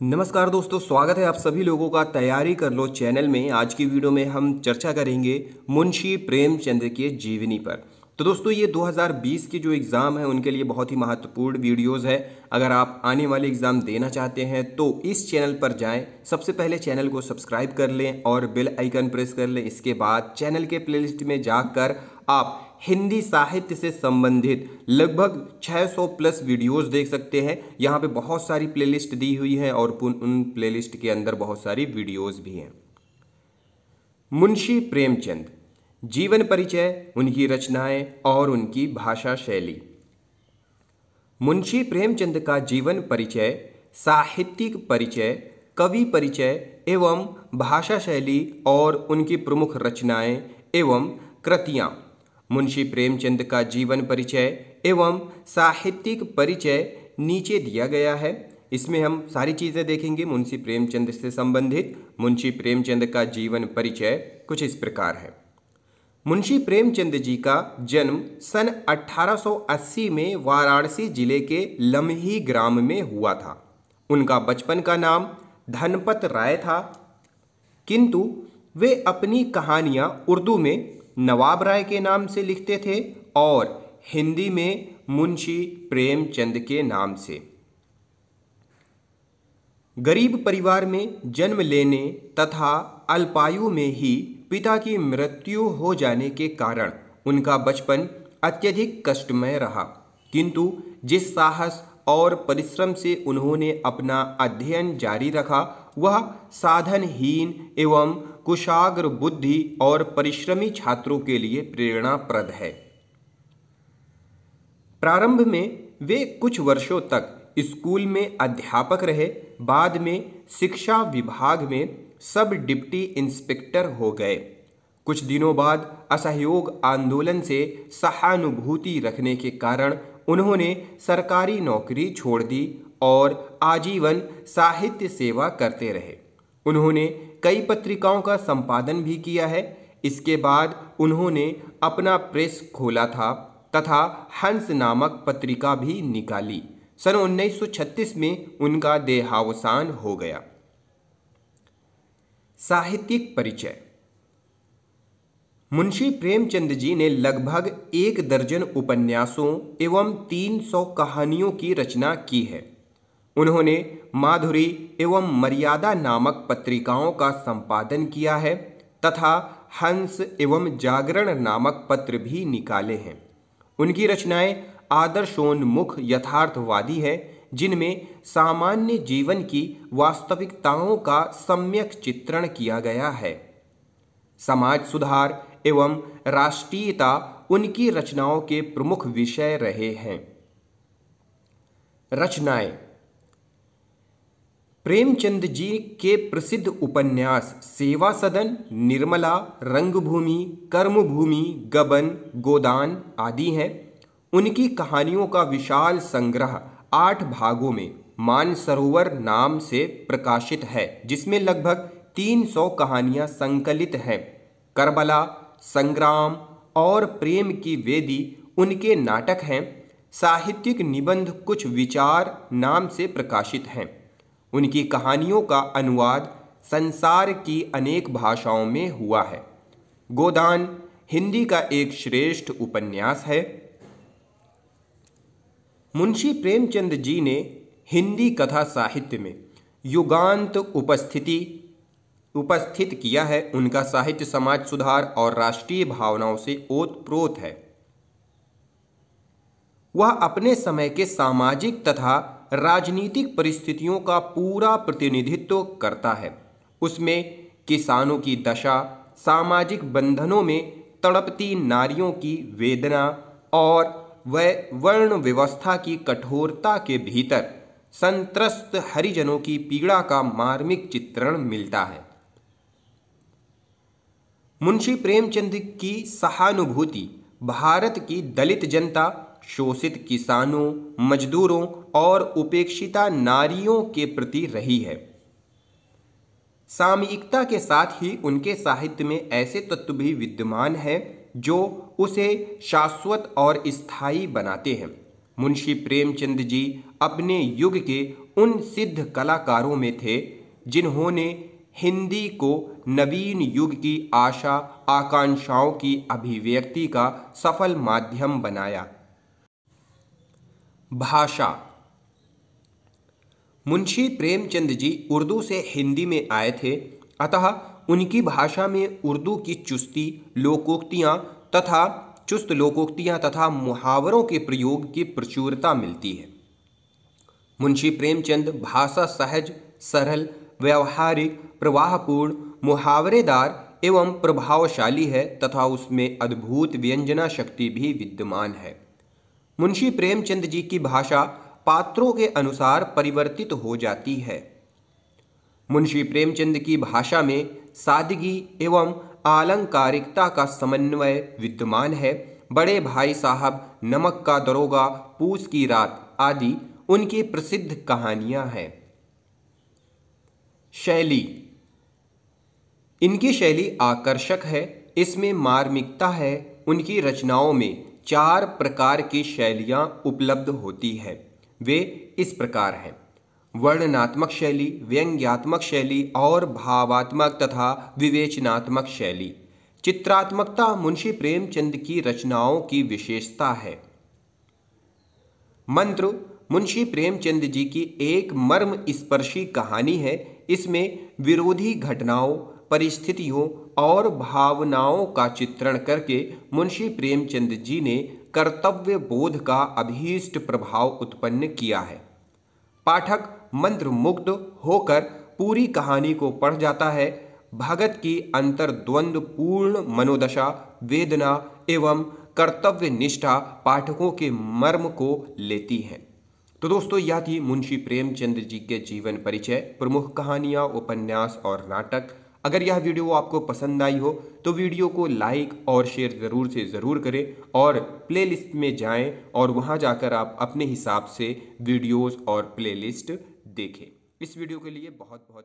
नमस्कार दोस्तों, स्वागत है आप सभी लोगों का तैयारी कर लो चैनल में। आज की वीडियो में हम चर्चा करेंगे मुंशी प्रेमचंद के जीवनी पर। तो दोस्तों, ये 2020 की जो एग्ज़ाम है उनके लिए बहुत ही महत्वपूर्ण वीडियोस है। अगर आप आने वाले एग्ज़ाम देना चाहते हैं तो इस चैनल पर जाएं, सबसे पहले चैनल को सब्सक्राइब कर लें और बेल आइकन प्रेस कर लें। इसके बाद चैनल के प्लेलिस्ट में जाकर आप हिंदी साहित्य से संबंधित लगभग 600 प्लस वीडियोस देख सकते हैं। यहाँ पे बहुत सारी प्लेलिस्ट दी हुई है और उन प्लेलिस्ट के अंदर बहुत सारी वीडियोस भी हैं। मुंशी प्रेमचंद जीवन परिचय, उनकी रचनाएं और उनकी भाषा शैली। मुंशी प्रेमचंद का जीवन परिचय, साहित्यिक परिचय, कवि परिचय एवं भाषा शैली और उनकी प्रमुख रचनाएं एवं कृतियाँ। मुंशी प्रेमचंद का जीवन परिचय एवं साहित्यिक परिचय नीचे दिया गया है। इसमें हम सारी चीज़ें देखेंगे मुंशी प्रेमचंद से संबंधित। मुंशी प्रेमचंद का जीवन परिचय कुछ इस प्रकार है। मुंशी प्रेमचंद जी का जन्म सन 1880 में वाराणसी जिले के लम्ही ग्राम में हुआ था। उनका बचपन का नाम धनपत राय था, किंतु वे अपनी कहानियाँ उर्दू में नवाब राय के नाम से लिखते थे और हिंदी में मुंशी प्रेमचंद के नाम से। गरीब परिवार में जन्म लेने तथा अल्पायु में ही पिता की मृत्यु हो जाने के कारण उनका बचपन अत्यधिक कष्टमय रहा, किंतु जिस साहस और परिश्रम से उन्होंने अपना अध्ययन जारी रखा वह साधनहीन एवं कुशाग्र बुद्धि और परिश्रमी छात्रों के लिए प्रेरणाप्रद है। प्रारंभ में वे कुछ वर्षों तक स्कूल में अध्यापक रहे। बाद में शिक्षा विभाग में सब डिप्टी इंस्पेक्टर हो गए। कुछ दिनों बाद असहयोग आंदोलन से सहानुभूति रखने के कारण उन्होंने सरकारी नौकरी छोड़ दी और आजीवन साहित्य सेवा करते रहे। उन्होंने कई पत्रिकाओं का संपादन भी किया है। इसके बाद उन्होंने अपना प्रेस खोला था तथा हंस नामक पत्रिका भी निकाली। सन 1936 में उनका देहावसान हो गया। साहित्यिक परिचय। मुंशी प्रेमचंद जी ने लगभग 1 दर्जन उपन्यासों एवं 300 कहानियों की रचना की है। उन्होंने माधुरी एवं मर्यादा नामक पत्रिकाओं का संपादन किया है तथा हंस एवं जागरण नामक पत्र भी निकाले हैं। उनकी रचनाएं आदर्शोन्मुख यथार्थवादी है, जिनमें सामान्य जीवन की वास्तविकताओं का सम्यक चित्रण किया गया है। समाज सुधार एवं राष्ट्रीयता उनकी रचनाओं के प्रमुख विषय रहे हैं। रचनाएं। प्रेमचंद जी के प्रसिद्ध उपन्यास सेवा सदन, निर्मला, रंगभूमि, कर्मभूमि, गबन, गोदान आदि हैं। उनकी कहानियों का विशाल संग्रह 8 भागों में मानसरोवर नाम से प्रकाशित है, जिसमें लगभग 300 कहानियां संकलित हैं। करबला, संग्राम और प्रेम की वेदी उनके नाटक हैं। साहित्यिक निबंध कुछ विचार नाम से प्रकाशित हैं। उनकी कहानियों का अनुवाद संसार की अनेक भाषाओं में हुआ है। गोदान हिंदी का एक श्रेष्ठ उपन्यास है। मुंशी प्रेमचंद जी ने हिंदी कथा साहित्य में युगांत उपस्थित किया है। उनका साहित्य समाज सुधार और राष्ट्रीय भावनाओं से ओतप्रोत है। वह अपने समय के सामाजिक तथा राजनीतिक परिस्थितियों का पूरा प्रतिनिधित्व करता है। उसमें किसानों की दशा, सामाजिक बंधनों में तड़पती नारियों की वेदना और वर्ण व्यवस्था की कठोरता के भीतर संत्रस्त हरिजनों की पीड़ा का मार्मिक चित्रण मिलता है। मुंशी प्रेमचंद की सहानुभूति भारत की दलित जनता, शोषित किसानों, मजदूरों और उपेक्षिता नारियों के प्रति रही है। सामयिकता के साथ ही उनके साहित्य में ऐसे तत्व भी विद्यमान हैं जो उसे शाश्वत और स्थायी बनाते हैं। मुंशी प्रेमचंद जी अपने युग के उन सिद्ध कलाकारों में थे जिन्होंने हिंदी को नवीन युग की आशा आकांक्षाओं की अभिव्यक्ति का सफल माध्यम बनाया। भाषा। मुंशी प्रेमचंद जी उर्दू से हिंदी में आए थे, अतः उनकी भाषा में उर्दू की चुस्त लोकोक्तियाँ तथा मुहावरों के प्रयोग की प्रचुरता मिलती है। मुंशी प्रेमचंद भाषा सहज, सरल, व्यवहारिक, प्रवाहपूर्ण, मुहावरेदार एवं प्रभावशाली है तथा उसमें अद्भुत व्यंजना शक्ति भी विद्यमान है। मुंशी प्रेमचंद जी की भाषा पात्रों के अनुसार परिवर्तित हो जाती है। मुंशी प्रेमचंद की भाषा में सादगी एवं आलंकारिकता का समन्वय विद्यमान है। बड़े भाई साहब, नमक का दरोगा, पूस की रात आदि उनकी प्रसिद्ध कहानियां हैं। शैली। इनकी शैली आकर्षक है, इसमें मार्मिकता है। उनकी रचनाओं में 4 प्रकार की शैलियां उपलब्ध होती हैं। वे इस प्रकार हैं: वर्णनात्मक शैली, व्यंग्यात्मक शैली और भावात्मक तथा विवेचनात्मक शैली। चित्रात्मकता मुंशी प्रेमचंद की रचनाओं की विशेषता है। मंत्र मुंशी प्रेमचंद जी की एक मर्म स्पर्शी कहानी है। इसमें विरोधी घटनाओं, परिस्थितियों और भावनाओं का चित्रण करके मुंशी प्रेमचंद जी ने कर्तव्य बोध का अभीष्ट प्रभाव उत्पन्न किया है। पाठक मंत्रमुग्ध होकर पूरी कहानी को पढ़ जाता है। भगत की अंतर्द्वंद पूर्ण मनोदशा, वेदना एवं कर्तव्य निष्ठा पाठकों के मर्म को लेती है। तो दोस्तों, यह थी मुंशी प्रेमचंद जी के जीवन परिचय, प्रमुख कहानियाँ, उपन्यास और नाटक। अगर यह वीडियो आपको पसंद आई हो तो वीडियो को लाइक और शेयर ज़रूर करें और प्लेलिस्ट में जाएं और वहां जाकर आप अपने हिसाब से वीडियोस और प्लेलिस्ट देखें। इस वीडियो के लिए बहुत बहुत